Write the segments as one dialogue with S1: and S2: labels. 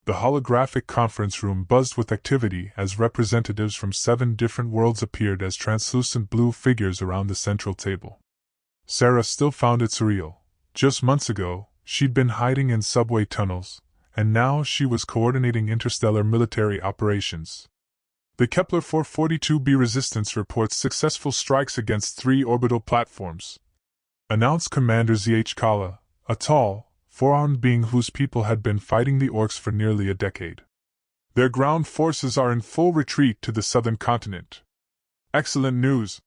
S1: The holographic conference room buzzed with activity as representatives from 7 different worlds appeared as translucent blue figures around the central table. Sarah still found it surreal. Just months ago, she'd been hiding in subway tunnels, and now she was coordinating interstellar military operations. The Kepler 442b Resistance reports successful strikes against 3 orbital platforms, announced Commander Z.H. Kala, a tall, four-armed being whose people had been fighting the Orcs for nearly a decade. Their ground forces are in full retreat to the southern continent. Excellent news,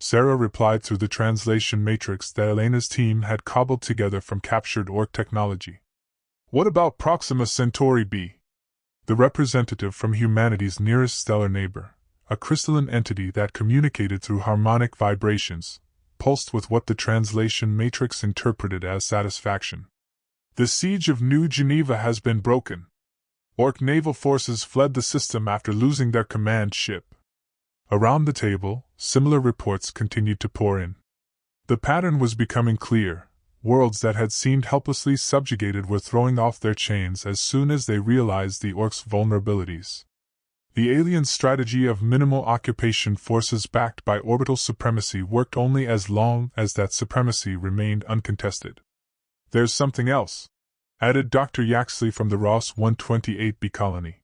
S1: Sarah replied through the translation matrix that Elena's team had cobbled together from captured Orc technology. What about Proxima Centauri b? The representative from humanity's nearest stellar neighbor, a crystalline entity that communicated through harmonic vibrations, pulsed with what the translation matrix interpreted as satisfaction. The siege of New Geneva has been broken. Orc naval forces fled the system after losing their command ship. Around the table, similar reports continued to pour in. The pattern was becoming clear. Worlds that had seemed helplessly subjugated were throwing off their chains as soon as they realized the Orcs' vulnerabilities. The alien strategy of minimal occupation forces backed by orbital supremacy worked only as long as that supremacy remained uncontested. There's something else, added Dr. Yaxley from the Ross 128b colony.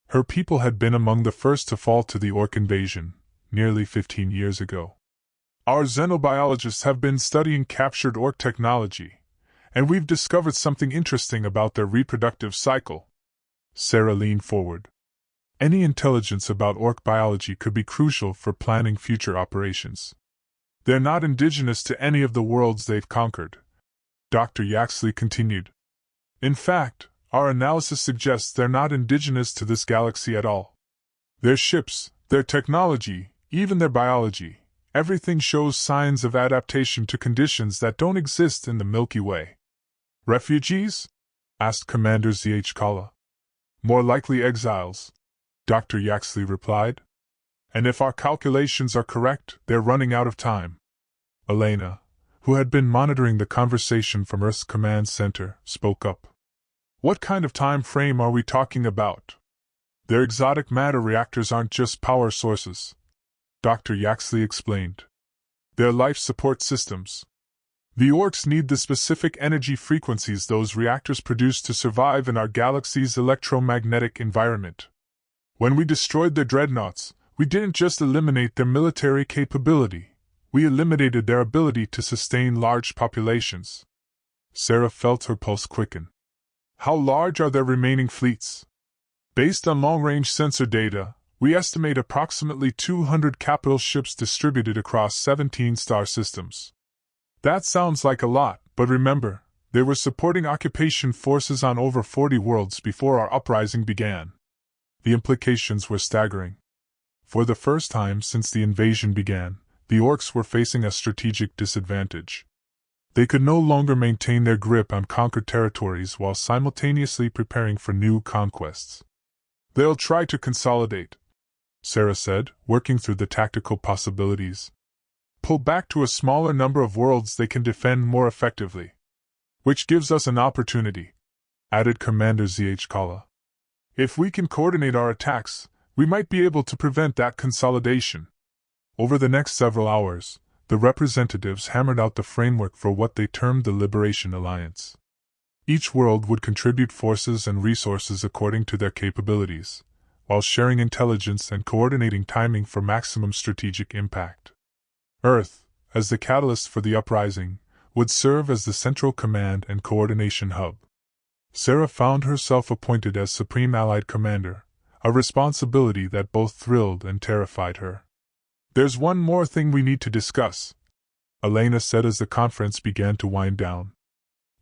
S1: Her people had been among the first to fall to the Orc invasion, nearly 15 years ago. Our xenobiologists have been studying captured Orc technology, and we've discovered something interesting about their reproductive cycle. Sarah leaned forward. Any intelligence about Orc biology could be crucial for planning future operations. They're not indigenous to any of the worlds they've conquered, Dr. Yaxley continued. In fact, our analysis suggests they're not indigenous to this galaxy at all. Their ships, their technology, even their biology, everything shows signs of adaptation to conditions that don't exist in the Milky Way. Refugees? Asked Commander Z.H. Kala. More likely exiles, Dr. Yaxley replied. And if our calculations are correct, they're running out of time. Elena, who had been monitoring the conversation from Earth's command center, spoke up. What kind of time frame are we talking about? Their exotic matter reactors aren't just power sources, Dr. Yaxley explained. They're life support systems. The Orcs need the specific energy frequencies those reactors produce to survive in our galaxy's electromagnetic environment. When we destroyed their dreadnoughts, we didn't just eliminate their military capability. We eliminated their ability to sustain large populations. Sarah felt her pulse quicken. How large are their remaining fleets? Based on long-range sensor data, we estimate approximately 200 capital ships distributed across 17 star systems. That sounds like a lot, but remember, they were supporting occupation forces on over 40 worlds before our uprising began. The implications were staggering. For the first time since the invasion began, the Orcs were facing a strategic disadvantage. They could no longer maintain their grip on conquered territories while simultaneously preparing for new conquests. They'll try to consolidate, Sarah said, working through the tactical possibilities. Pull back to a smaller number of worlds they can defend more effectively. Which gives us an opportunity, added Commander Z.H. Kala. If we can coordinate our attacks, we might be able to prevent that consolidation. Over the next several hours, the representatives hammered out the framework for what they termed the Liberation Alliance. Each world would contribute forces and resources according to their capabilities, while sharing intelligence and coordinating timing for maximum strategic impact. Earth, as the catalyst for the uprising, would serve as the central command and coordination hub. Sarah found herself appointed as Supreme Allied Commander, a responsibility that both thrilled and terrified her. There's one more thing we need to discuss, Elena said as the conference began to wind down.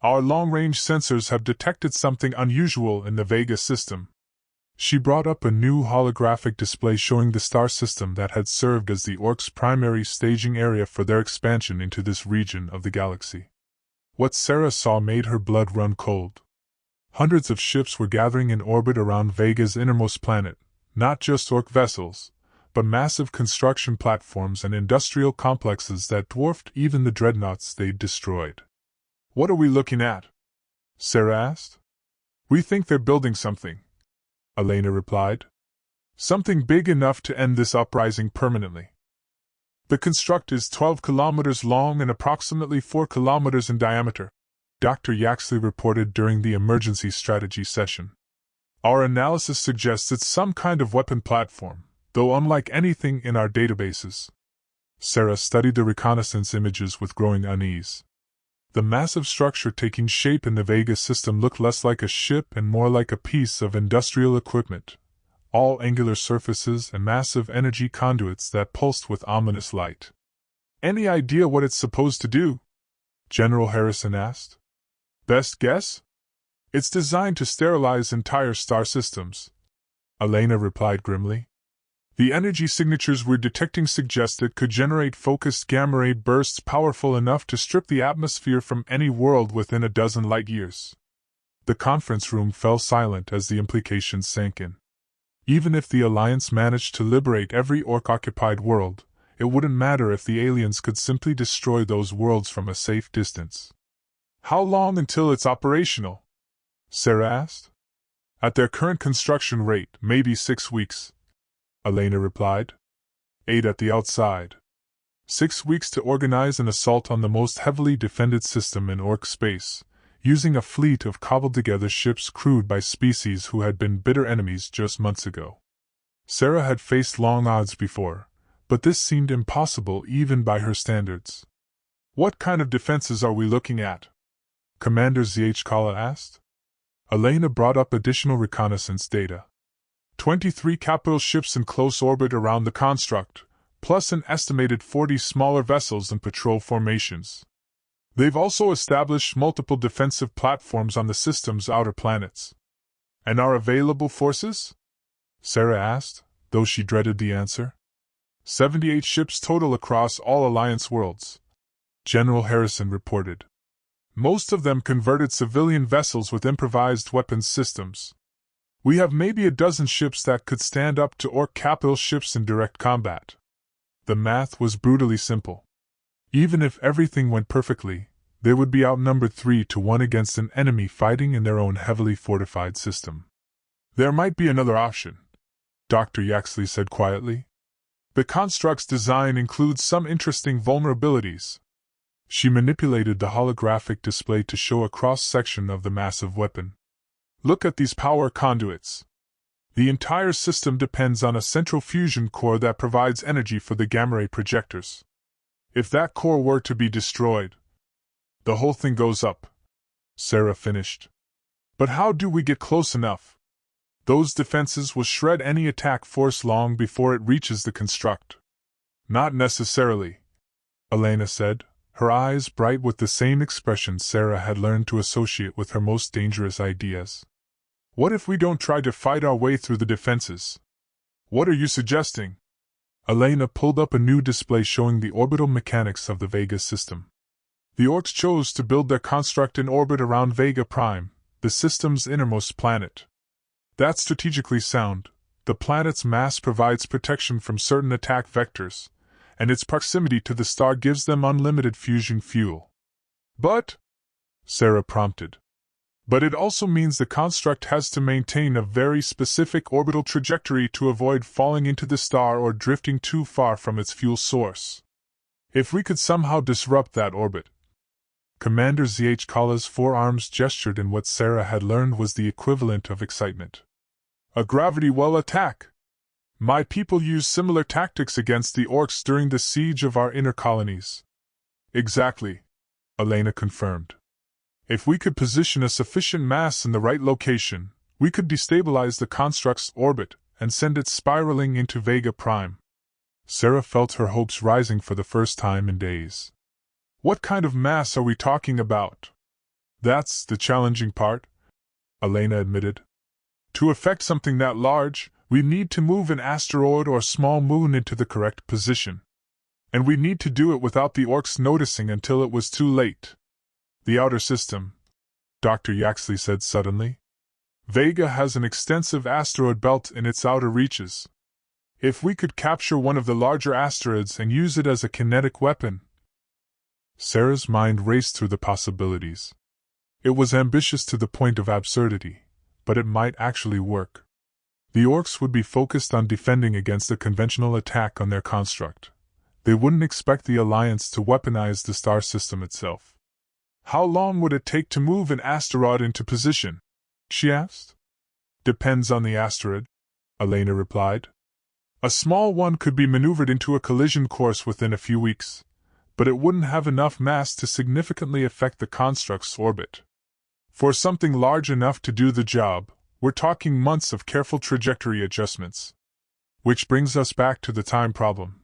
S1: Our long-range sensors have detected something unusual in the Vega system. She brought up a new holographic display showing the star system that had served as the Orcs' primary staging area for their expansion into this region of the galaxy. What Sarah saw made her blood run cold. Hundreds of ships were gathering in orbit around Vega's innermost planet, not just Orc vessels, but massive construction platforms and industrial complexes that dwarfed even the dreadnoughts they'd destroyed. What are we looking at? Sarah asked. We think they're building something, Elena replied. Something big enough to end this uprising permanently. The construct is 12 kilometers long and approximately 4 kilometers in diameter, Dr. Yaxley reported during the emergency strategy session. Our analysis suggests it's some kind of weapon platform, though unlike anything in our databases. Sarah studied the reconnaissance images with growing unease. The massive structure taking shape in the Vega system looked less like a ship and more like a piece of industrial equipment, all angular surfaces and massive energy conduits that pulsed with ominous light. Any idea what it's supposed to do? General Harrison asked. Best guess? It's designed to sterilize entire star systems, Elena replied grimly. The energy signatures we're detecting suggest it could generate focused gamma-ray bursts powerful enough to strip the atmosphere from any world within a dozen light-years. The conference room fell silent as the implications sank in. Even if the Alliance managed to liberate every Orc-occupied world, it wouldn't matter if the aliens could simply destroy those worlds from a safe distance. How long until it's operational? Sarah asked. At their current construction rate, maybe 6 weeks, Elena replied. 8 at the outside. 6 weeks to organize an assault on the most heavily defended system in Orc space, using a fleet of cobbled-together ships crewed by species who had been bitter enemies just months ago. Sarah had faced long odds before, but this seemed impossible even by her standards. What kind of defenses are we looking at? Commander Zhkala asked. Elena brought up additional reconnaissance data. 23 capital ships in close orbit around the construct, plus an estimated 40 smaller vessels in patrol formations. They've also established multiple defensive platforms on the system's outer planets. And our available forces? Sarah asked, though she dreaded the answer. 78 ships total across all Alliance worlds, General Harrison reported. Most of them converted civilian vessels with improvised weapons systems. We have maybe a dozen ships that could stand up to Orc capital ships in direct combat. The math was brutally simple. Even if everything went perfectly, they would be outnumbered 3-1 against an enemy fighting in their own heavily fortified system. There might be another option, Dr. Yaxley said quietly. The construct's design includes some interesting vulnerabilities. She manipulated the holographic display to show a cross-section of the massive weapon. Look at these power conduits. The entire system depends on a central fusion core that provides energy for the gamma-ray projectors. If that core were to be destroyed, the whole thing goes up, Sarah finished. But how do we get close enough? Those defenses will shred any attack force long before it reaches the construct. Not necessarily, Elena said, her eyes bright with the same expression Sarah had learned to associate with her most dangerous ideas. What if we don't try to fight our way through the defenses? What are you suggesting? Elena pulled up a new display showing the orbital mechanics of the Vega system. The Orcs chose to build their construct in orbit around Vega Prime, the system's innermost planet. That's strategically sound. The planet's mass provides protection from certain attack vectors, and its proximity to the star gives them unlimited fusion fuel. But, Sarah prompted, but it also means the construct has to maintain a very specific orbital trajectory to avoid falling into the star or drifting too far from its fuel source. If we could somehow disrupt that orbit. Commander Zhkala's forearms gestured in what Sarah had learned was the equivalent of excitement. A gravity well attack! My people used similar tactics against the Orcs during the siege of our inner colonies. Exactly, Elena confirmed. If we could position a sufficient mass in the right location, we could destabilize the construct's orbit and send it spiraling into Vega Prime. Sarah felt her hopes rising for the first time in days. What kind of mass are we talking about? That's the challenging part, Elena admitted. To effect something that large, we need to move an asteroid or small moon into the correct position. And we need to do it without the Orcs noticing until it was too late. The outer system, Dr. Yaxley said suddenly. Vega has an extensive asteroid belt in its outer reaches. If we could capture one of the larger asteroids and use it as a kinetic weapon. Sarah's mind raced through the possibilities. It was ambitious to the point of absurdity, but it might actually work. The Orcs would be focused on defending against a conventional attack on their construct. They wouldn't expect the Alliance to weaponize the star system itself. "How long would it take to move an asteroid into position?" she asked. "Depends on the asteroid," Elena replied. "A small one could be maneuvered into a collision course within a few weeks, but it wouldn't have enough mass to significantly affect the construct's orbit. For something large enough to do the job, we're talking months of careful trajectory adjustments." Which brings us back to the time problem,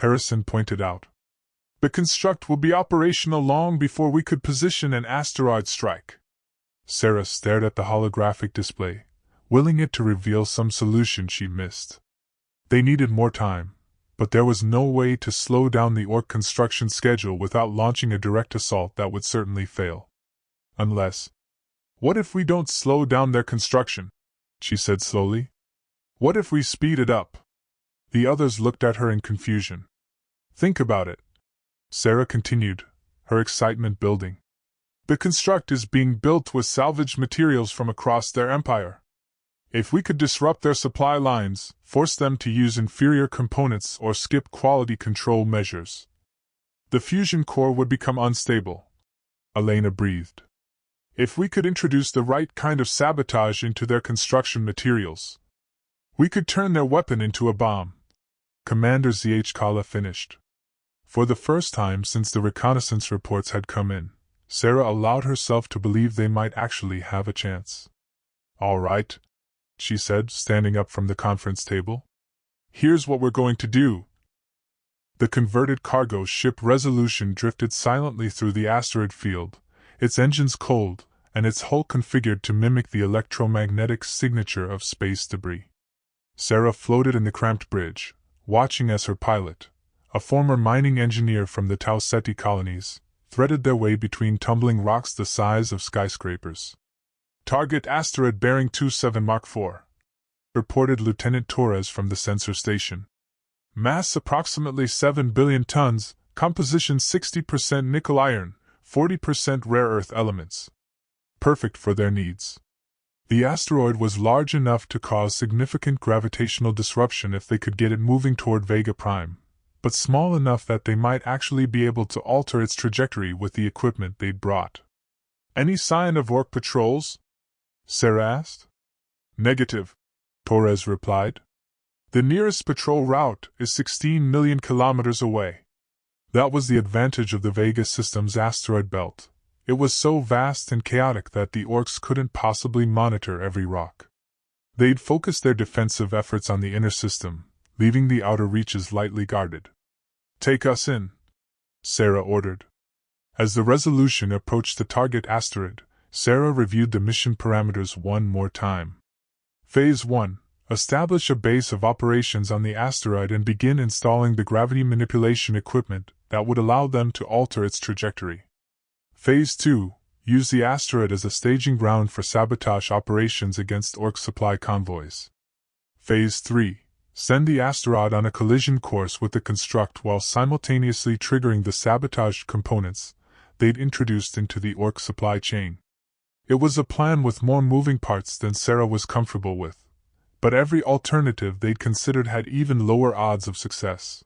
S1: Harrison pointed out. "The construct will be operational long before we could position an asteroid strike." Sarah stared at the holographic display, willing it to reveal some solution she missed. They needed more time, but there was no way to slow down the Orc construction schedule without launching a direct assault that would certainly fail. Unless... "What if we don't slow down their construction?" she said slowly. "What if we speed it up?" The others looked at her in confusion. "Think about it," Sarah continued, her excitement building. "The construct is being built with salvaged materials from across their empire. If we could disrupt their supply lines, force them to use inferior components or skip quality control measures, the fusion core would become unstable," Elena breathed. "If we could introduce the right kind of sabotage into their construction materials, we could turn their weapon into a bomb." Commander Zhkala finished. For the first time since the reconnaissance reports had come in, Sarah allowed herself to believe they might actually have a chance. "All right," she said, standing up from the conference table. "Here's what we're going to do." The converted cargo ship Resolution drifted silently through the asteroid field, its engines cold, and its hull configured to mimic the electromagnetic signature of space debris. Sarah floated in the cramped bridge, watching as her pilot, a former mining engineer from the Tau Ceti colonies, threaded their way between tumbling rocks the size of skyscrapers. "Target asteroid bearing 27 Mark 4, reported Lieutenant Torres from the sensor station. "Mass approximately 7 billion tons, composition 60% nickel iron, 40% rare earth elements. Perfect for their needs." The asteroid was large enough to cause significant gravitational disruption if they could get it moving toward Vega Prime, but small enough that they might actually be able to alter its trajectory with the equipment they'd brought. "Any sign of Orc patrols?" Sarah asked. "Negative," Torres replied. "The nearest patrol route is 16 million kilometers away." That was the advantage of the Vega system's asteroid belt. It was so vast and chaotic that the Orcs couldn't possibly monitor every rock. They'd focus their defensive efforts on the inner system, leaving the outer reaches lightly guarded. "Take us in," Sarah ordered. As the Resolution approached the target asteroid, Sarah reviewed the mission parameters one more time. Phase 1. Establish a base of operations on the asteroid and begin installing the gravity manipulation equipment that would allow them to alter its trajectory. Phase 2. Use the asteroid as a staging ground for sabotage operations against Orc supply convoys. Phase 3. Send the asteroid on a collision course with the construct while simultaneously triggering the sabotaged components they'd introduced into the Orc supply chain. It was a plan with more moving parts than Sarah was comfortable with, but every alternative they'd considered had even lower odds of success.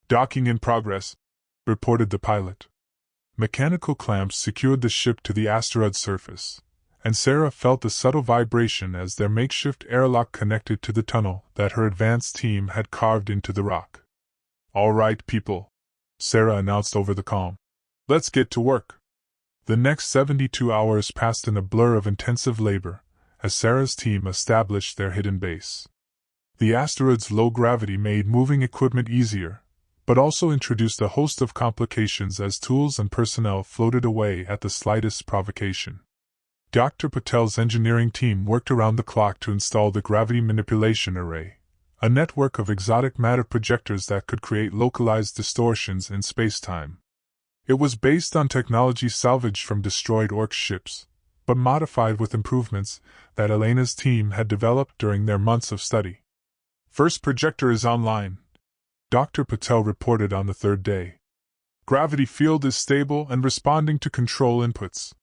S1: "Docking in progress," reported the pilot. Mechanical clamps secured the ship to the asteroid's surface, and Sarah felt a subtle vibration as their makeshift airlock connected to the tunnel that her advanced team had carved into the rock. "All right, people," Sarah announced over the comm. "Let's get to work." The next 72 hours passed in a blur of intensive labor, as Sarah's team established their hidden base. The asteroid's low gravity made moving equipment easier, but also introduced a host of complications as tools and personnel floated away at the slightest provocation. Dr. Patel's engineering team worked around the clock to install the gravity manipulation array, a network of exotic matter projectors that could create localized distortions in space-time. It was based on technology salvaged from destroyed Orc ships, but modified with improvements that Elena's team had developed during their months of study. "First projector is online," Dr. Patel reported on the third day. "Gravity field is stable and responding to control inputs."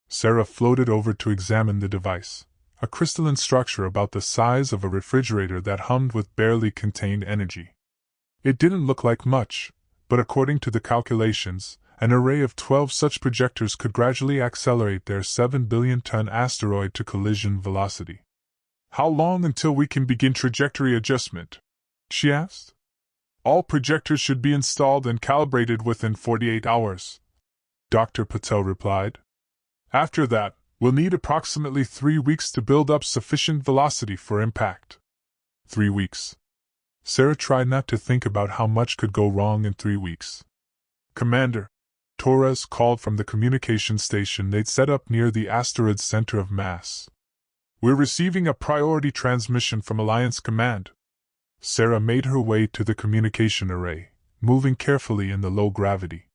S1: Sarah floated over to examine the device, a crystalline structure about the size of a refrigerator that hummed with barely contained energy. It didn't look like much, but according to the calculations, an array of 12 such projectors could gradually accelerate their 7 billion-ton asteroid to collision velocity. "How long until we can begin trajectory adjustment?" she asked. "All projectors should be installed and calibrated within 48 hours," Dr. Patel replied. "After that, we'll need approximately 3 weeks to build up sufficient velocity for impact." 3 weeks. Sarah tried not to think about how much could go wrong in 3 weeks. "Commander," Torres called from the communication station they'd set up near the asteroid's center of mass. "We're receiving a priority transmission from Alliance Command." Sarah made her way to the communication array, moving carefully in the low gravity.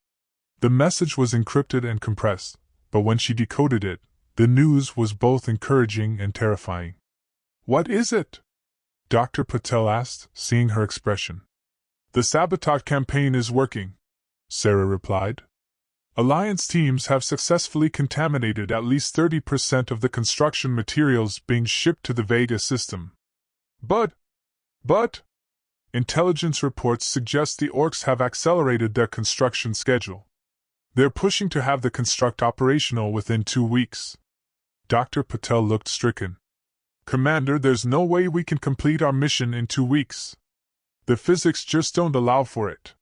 S1: The message was encrypted and compressed, but when she decoded it, the news was both encouraging and terrifying. "What is it?" Dr. Patel asked, seeing her expression. "The sabotage campaign is working," Sarah replied. "Alliance teams have successfully contaminated at least 30% of the construction materials being shipped to the Vega system. But, intelligence reports suggest the Orcs have accelerated their construction schedule. They're pushing to have the construct operational within 2 weeks." Dr. Patel looked stricken. "Commander, there's no way we can complete our mission in 2 weeks. The physics just don't allow for it."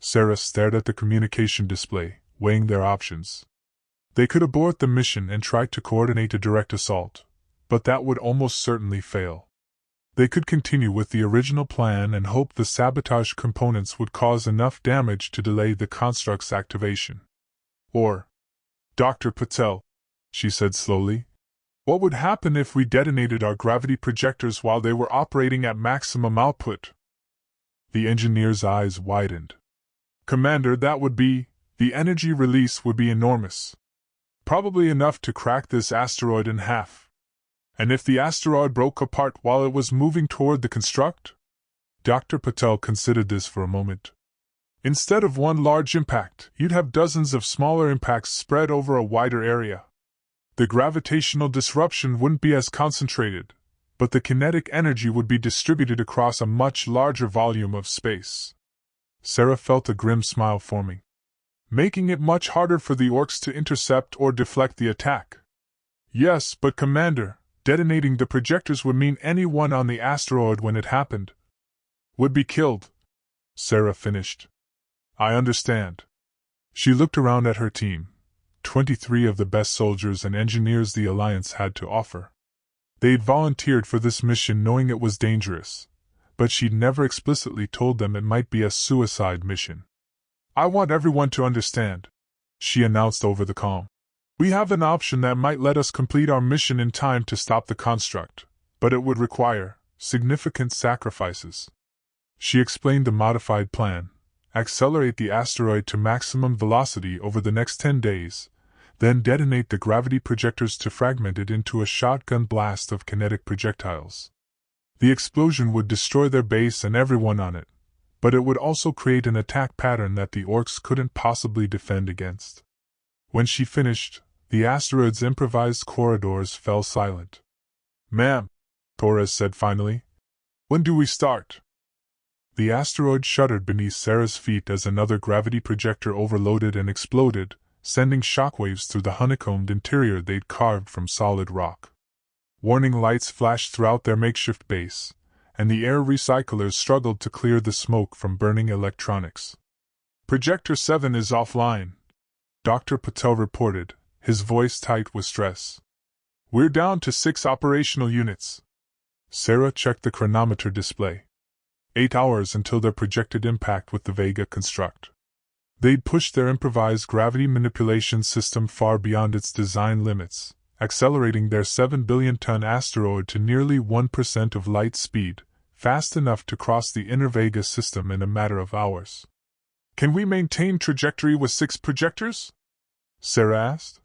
S1: Sarah stared at the communication display, weighing their options. They could abort the mission and try to coordinate a direct assault, but that would almost certainly fail. They could continue with the original plan and hope the sabotage components would cause enough damage to delay the construct's activation. Or, "Dr. Patel," she said slowly, "what would happen if we detonated our gravity projectors while they were operating at maximum output?" The engineer's eyes widened. "Commander, the energy release would be enormous. Probably enough to crack this asteroid in half. And if the asteroid broke apart while it was moving toward the construct?" Dr. Patel considered this for a moment. "Instead of one large impact, you'd have dozens of smaller impacts spread over a wider area. The gravitational disruption wouldn't be as concentrated, but the kinetic energy would be distributed across a much larger volume of space." Sarah felt a grim smile forming. "Making it much harder for the Orcs to intercept or deflect the attack." "Yes, but Commander, detonating the projectors would mean anyone on the asteroid when it happened would be killed," Sarah finished. "I understand." She looked around at her team, 23 of the best soldiers and engineers the Alliance had to offer. They'd volunteered for this mission knowing it was dangerous, but she'd never explicitly told them it might be a suicide mission. "I want everyone to understand," she announced over the comm. "We have an option that might let us complete our mission in time to stop the construct, but it would require significant sacrifices." She explained the modified plan: accelerate the asteroid to maximum velocity over the next 10 days, then detonate the gravity projectors to fragment it into a shotgun blast of kinetic projectiles. The explosion would destroy their base and everyone on it, but it would also create an attack pattern that the Orcs couldn't possibly defend against. When she finished, the asteroid's improvised corridors fell silent. "Ma'am," Torres said finally, "when do we start?" The asteroid shuddered beneath Sarah's feet as another gravity projector overloaded and exploded, sending shockwaves through the honeycombed interior they'd carved from solid rock. Warning lights flashed throughout their makeshift base, and the air recyclers struggled to clear the smoke from burning electronics. "Projector 7 is offline," Dr. Patel reported, his voice tight with stress. "We're down to 6 operational units." Sarah checked the chronometer display. 8 hours until their projected impact with the Vega construct. They'd pushed their improvised gravity manipulation system far beyond its design limits, accelerating their 7-billion-ton asteroid to nearly 1% of light speed, fast enough to cross the inner Vega system in a matter of hours. "Can we maintain trajectory with 6 projectors?" Sarah asked.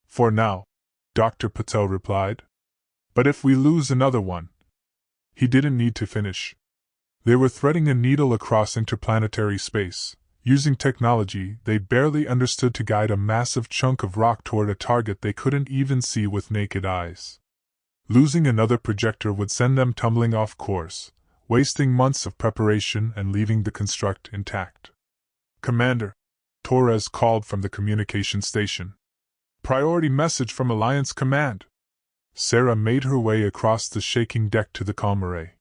S1: "For now," Dr. Patel replied. "But if we lose another one..." He didn't need to finish. They were threading a needle across interplanetary space, using technology they barely understood to guide a massive chunk of rock toward a target they couldn't even see with naked eyes. Losing another projector would send them tumbling off course, wasting months of preparation and leaving the construct intact. "Commander," Torres called from the communication station. "Priority message from Alliance Command." Sarah made her way across the shaking deck to the comm array.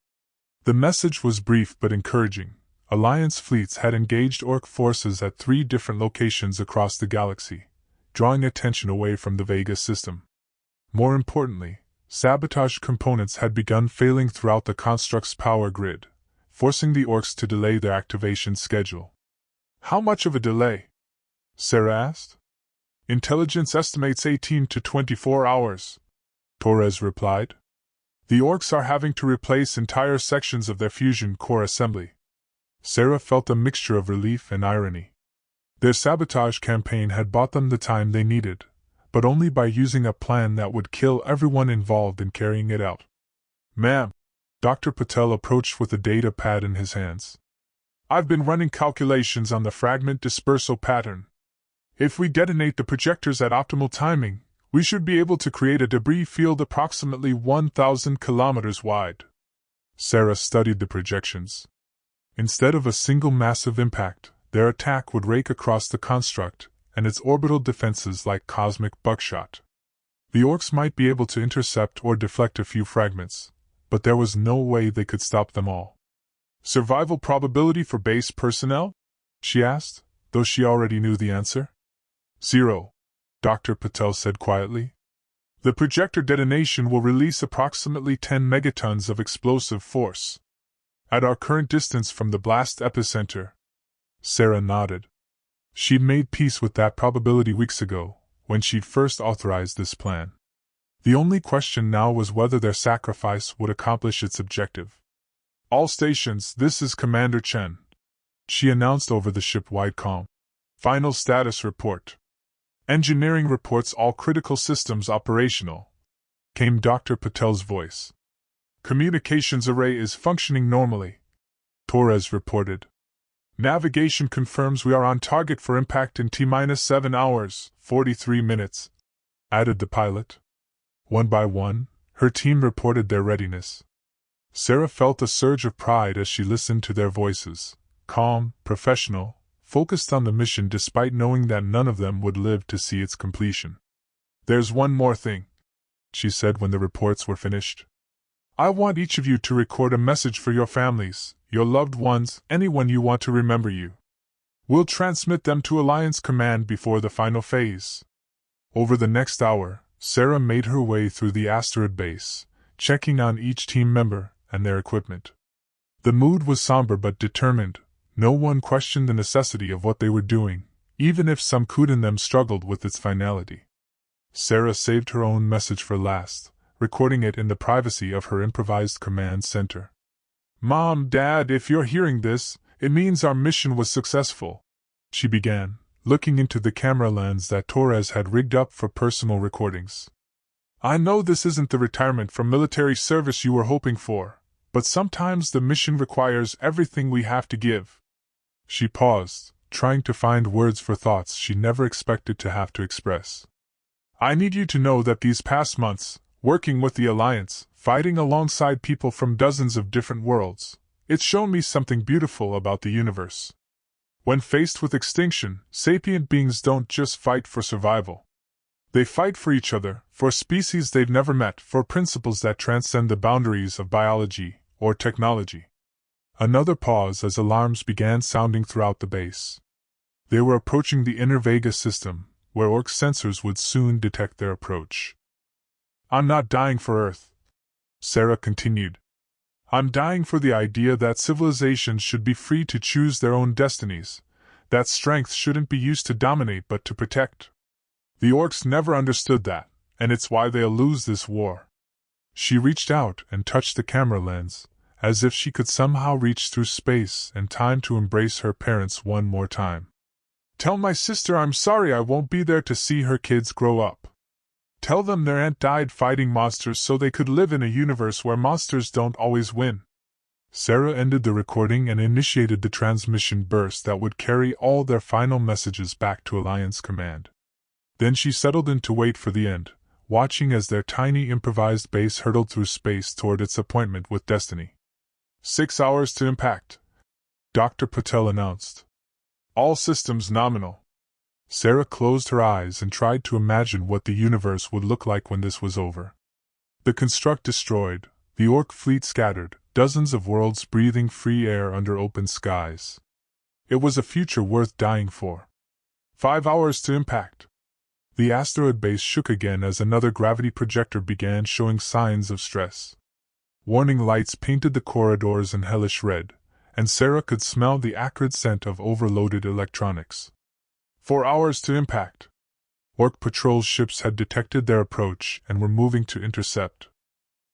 S1: The message was brief but encouraging. Alliance fleets had engaged Orc forces at 3 different locations across the galaxy, drawing attention away from the Vega system. More importantly, sabotage components had begun failing throughout the construct's power grid, forcing the Orcs to delay their activation schedule. "How much of a delay?" Sarah asked. "Intelligence estimates 18 to 24 hours, Torres replied. "The Orcs are having to replace entire sections of their fusion core assembly." Sarah felt a mixture of relief and irony. Their sabotage campaign had bought them the time they needed, but only by using a plan that would kill everyone involved in carrying it out. "Ma'am," Dr. Patel approached with a data pad in his hands. "I've been running calculations on the fragment dispersal pattern. If we detonate the projectors at optimal timing, we should be able to create a debris field approximately 1,000 kilometers wide." Sarah studied the projections. Instead of a single massive impact, their attack would rake across the construct and its orbital defenses like cosmic buckshot. The Orcs might be able to intercept or deflect a few fragments, but there was no way they could stop them all. "Survival probability for base personnel?" she asked, though she already knew the answer. "0, Dr. Patel said quietly. "The projector detonation will release approximately 10 megatons of explosive force. At our current distance from the blast epicenter." Sarah nodded. She'd made peace with that probability weeks ago, when she'd first authorized this plan. The only question now was whether their sacrifice would accomplish its objective. "All stations, this is Commander Chen," she announced over the ship-wide comm. "Final status report. Engineering reports all critical systems operational," came Dr. Patel's voice. "Communications array is functioning normally," Torres reported. "Navigation confirms we are on target for impact in T-7 hours, 43 minutes, added the pilot. One by one, her team reported their readiness. Sarah felt a surge of pride as she listened to their voices, calm, professional, focused on the mission despite knowing that none of them would live to see its completion. "There's one more thing," she said when the reports were finished. "I want each of you to record a message for your families, your loved ones, anyone you want to remember you. We'll transmit them to Alliance Command before the final phase." Over the next hour, Sarah made her way through the asteroid base, checking on each team member and their equipment. The mood was somber but determined. No one questioned the necessity of what they were doing, even if some could in them struggled with its finality. Sarah saved her own message for last, recording it in the privacy of her improvised command center. "Mom, Dad, if you're hearing this, it means our mission was successful," she began, looking into the camera lens that Torres had rigged up for personal recordings. "I know this isn't the retirement from military service you were hoping for, but sometimes the mission requires everything we have to give." She paused, trying to find words for thoughts she never expected to have to express. "I need you to know that these past months, working with the Alliance, fighting alongside people from dozens of different worlds, it's shown me something beautiful about the universe. When faced with extinction, sapient beings don't just fight for survival. They fight for each other, for species they've never met, for principles that transcend the boundaries of biology or technology." Another pause as alarms began sounding throughout the base. They were approaching the inner Vega system, where Orc sensors would soon detect their approach. "I'm not dying for Earth," Sarah continued. "I'm dying for the idea that civilizations should be free to choose their own destinies, that strength shouldn't be used to dominate but to protect. The Orcs never understood that, and it's why they'll lose this war." She reached out and touched the camera lens, as if she could somehow reach through space and time to embrace her parents one more time. "Tell my sister I'm sorry I won't be there to see her kids grow up. Tell them their aunt died fighting monsters so they could live in a universe where monsters don't always win." Sarah ended the recording and initiated the transmission burst that would carry all their final messages back to Alliance Command. Then she settled in to wait for the end, watching as their tiny improvised base hurtled through space toward its appointment with destiny. 6 hours to impact, Dr. Patel announced. All systems nominal. Sarah closed her eyes and tried to imagine what the universe would look like when this was over. The construct destroyed, the Orc fleet scattered, dozens of worlds breathing free air under open skies. It was a future worth dying for. 5 hours to impact. The asteroid base shook again as another gravity projector began showing signs of stress. Warning lights painted the corridors in hellish red, and Sarah could smell the acrid scent of overloaded electronics. 4 hours to impact. Orc patrol ships had detected their approach and were moving to intercept.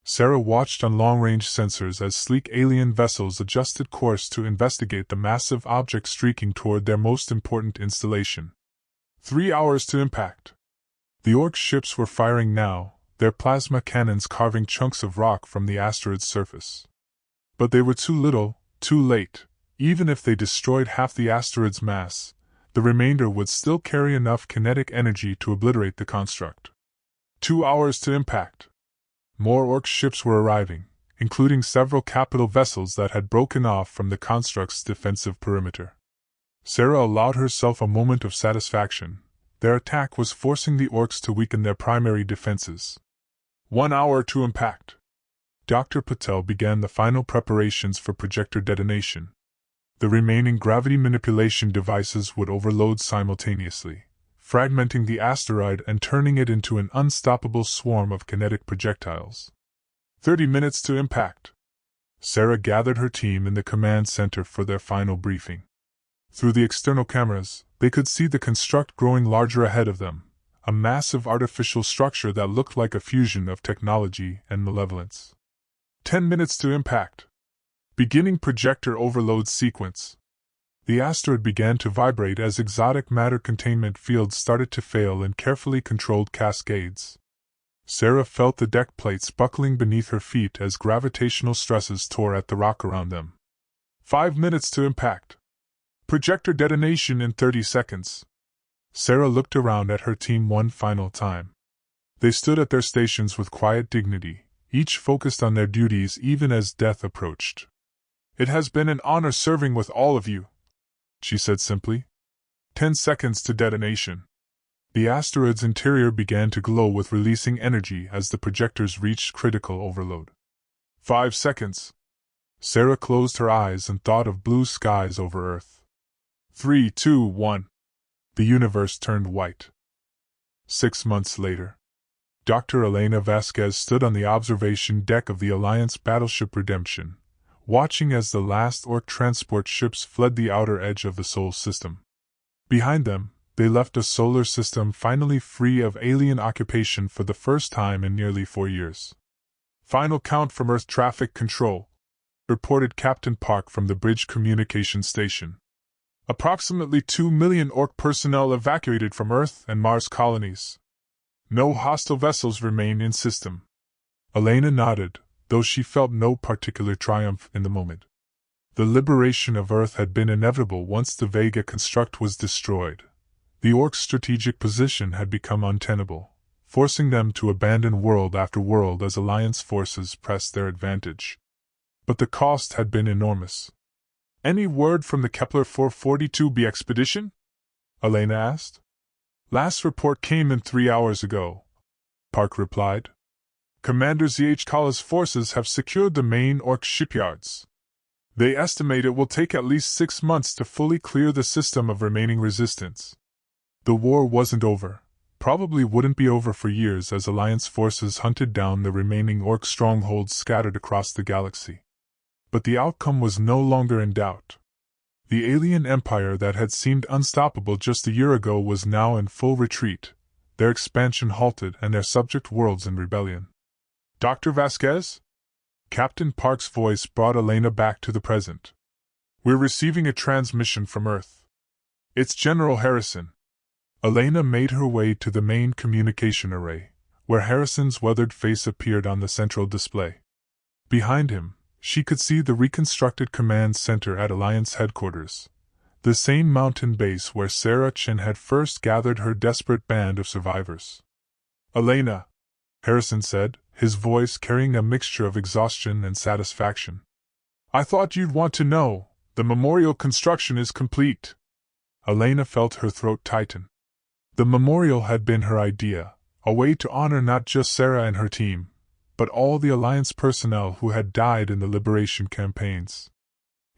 S1: Sarah watched on long-range sensors as sleek alien vessels adjusted course to investigate the massive object streaking toward their most important installation. 3 hours to impact. The Orc ships were firing now, their plasma cannons carving chunks of rock from the asteroid's surface. But they were too little, too late. Even if they destroyed half the asteroid's mass, the remainder would still carry enough kinetic energy to obliterate the construct. 2 hours to impact. More Orc ships were arriving, including several capital vessels that had broken off from the construct's defensive perimeter. Sarah allowed herself a moment of satisfaction. Their attack was forcing the Orcs to weaken their primary defenses. 1 hour to impact. Dr. Patel began the final preparations for projector detonation. The remaining gravity manipulation devices would overload simultaneously, fragmenting the asteroid and turning it into an unstoppable swarm of kinetic projectiles. 30 minutes to impact. Sarah gathered her team in the command center for their final briefing. Through the external cameras, they could see the construct growing larger ahead of them, a massive artificial structure that looked like a fusion of technology and malevolence. 10 minutes to impact. Beginning projector overload sequence. The asteroid began to vibrate as exotic matter containment fields started to fail in carefully controlled cascades. Sarah felt the deck plates buckling beneath her feet as gravitational stresses tore at the rock around them. 5 minutes to impact. Projector detonation in 30 seconds. Sarah looked around at her team one final time. They stood at their stations with quiet dignity, each focused on their duties even as death approached. "It has been an honor serving with all of you," she said simply. 10 seconds to detonation. The asteroid's interior began to glow with releasing energy as the projectors reached critical overload. 5 seconds. Sarah closed her eyes and thought of blue skies over Earth. 3, 2, 1. The universe turned white. 6 months later. Dr. Elena Vasquez stood on the observation deck of the Alliance battleship Redemption, watching as the last Orc transport ships fled the outer edge of the Sol system. Behind them, they left a solar system finally free of alien occupation for the first time in nearly 4 years. "Final count from Earth Traffic Control," reported Captain Park from the bridge communication station. "Approximately 2 million Orc personnel evacuated from Earth and Mars colonies. No hostile vessels remain in system." Elena nodded, though she felt no particular triumph in the moment. The liberation of Earth had been inevitable once the Vega construct was destroyed. The Orcs' strategic position had become untenable, forcing them to abandon world after world as Alliance forces pressed their advantage. But the cost had been enormous. "Any word from the Kepler 442b expedition?" Elena asked. "Last report came in 3 hours ago," Park replied. "Commander ZH Kala's forces have secured the main Orc shipyards. They estimate it will take at least 6 months to fully clear the system of remaining resistance." The war wasn't over, probably wouldn't be over for years as Alliance forces hunted down the remaining Orc strongholds scattered across the galaxy. But the outcome was no longer in doubt. The alien empire that had seemed unstoppable just a year ago was now in full retreat, their expansion halted and their subject worlds in rebellion. "Dr. Vasquez?" Captain Park's voice brought Elena back to the present. "We're receiving a transmission from Earth. It's General Harrison." Elena made her way to the main communication array, where Harrison's weathered face appeared on the central display. Behind him, she could see the reconstructed command center at Alliance headquarters, the same mountain base where Sarah Chen had first gathered her desperate band of survivors. "Elena," Harrison said, his voice carrying a mixture of exhaustion and satisfaction. I thought you'd want to know. The memorial construction is complete. Elena felt her throat tighten. The memorial had been her idea, a way to honor not just Sarah and her team, but all the Alliance personnel who had died in the liberation campaigns.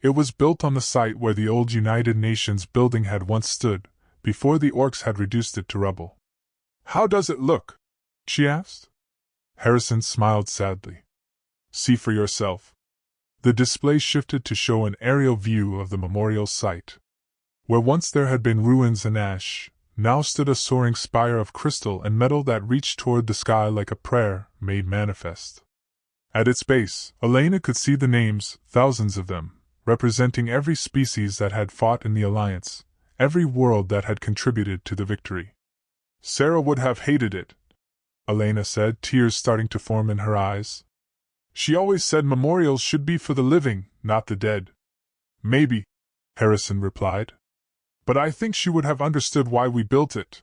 S1: It was built on the site where the old United Nations building had once stood, before the Orcs had reduced it to rubble. How does it look? She asked. Harrison smiled sadly. See for yourself. The display shifted to show an aerial view of the memorial site. Where once there had been ruins and ash, now stood a soaring spire of crystal and metal that reached toward the sky like a prayer made manifest. At its base, Elena could see the names, thousands of them, representing every species that had fought in the Alliance, every world that had contributed to the victory. Sarah would have hated it, Elena said, tears starting to form in her eyes. She always said memorials should be for the living, not the dead. Maybe, Harrison replied. But I think she would have understood why we built it.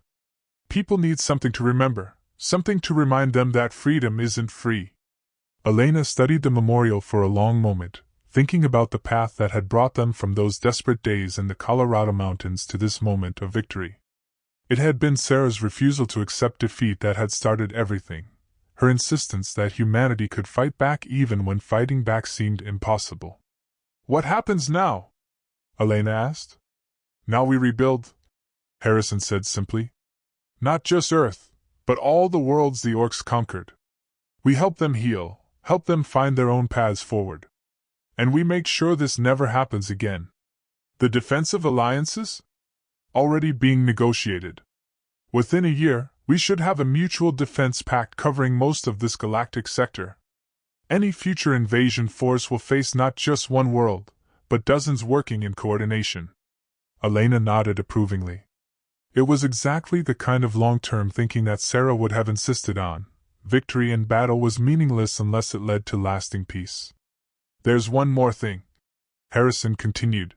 S1: People need something to remember, something to remind them that freedom isn't free. Elena studied the memorial for a long moment, thinking about the path that had brought them from those desperate days in the Colorado mountains to this moment of victory. It had been Sarah's refusal to accept defeat that had started everything, her insistence that humanity could fight back even when fighting back seemed impossible. What happens now? Elena asked. Now we rebuild, Harrison said simply. Not just Earth, but all the worlds the Orcs conquered. We help them heal, help them find their own paths forward. And we make sure this never happens again. The defensive alliances? Already being negotiated. Within a year, we should have a mutual defense pact covering most of this galactic sector. Any future invasion force will face not just one world, but dozens working in coordination. Elena nodded approvingly. It was exactly the kind of long-term thinking that Sarah would have insisted on. Victory in battle was meaningless unless it led to lasting peace. There's one more thing, Harrison continued.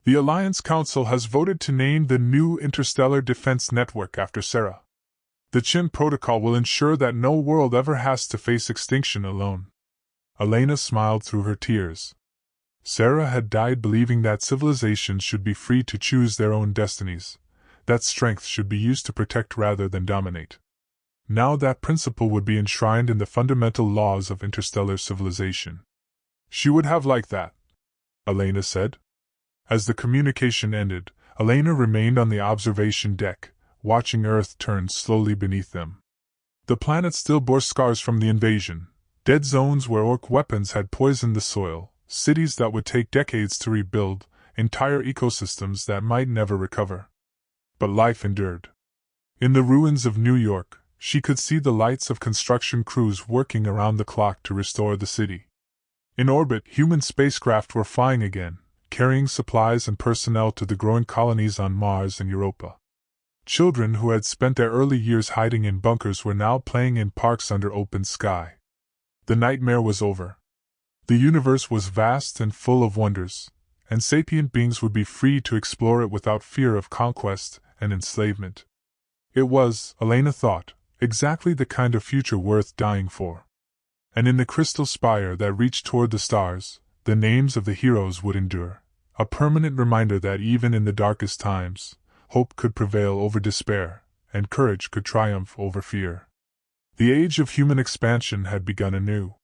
S1: The Alliance Council has voted to name the new Interstellar Defense Network after Sarah. The Chin Protocol will ensure that no world ever has to face extinction alone. Elena smiled through her tears. Sarah had died believing that civilizations should be free to choose their own destinies, that strength should be used to protect rather than dominate. Now that principle would be enshrined in the fundamental laws of interstellar civilization. She would have liked that, Elena said. As the communication ended, Elena remained on the observation deck, watching Earth turn slowly beneath them. The planet still bore scars from the invasion, dead zones where Orc weapons had poisoned the soil, cities that would take decades to rebuild, entire ecosystems that might never recover. But life endured. In the ruins of New York, she could see the lights of construction crews working around the clock to restore the city. In orbit, human spacecraft were flying again, carrying supplies and personnel to the growing colonies on Mars and Europa. Children who had spent their early years hiding in bunkers were now playing in parks under open sky. The nightmare was over. The universe was vast and full of wonders, and sapient beings would be free to explore it without fear of conquest and enslavement. It was, Elena thought, exactly the kind of future worth dying for. And in the crystal spire that reached toward the stars, the names of the heroes would endure, a permanent reminder that even in the darkest times, hope could prevail over despair, and courage could triumph over fear. The age of human expansion had begun anew.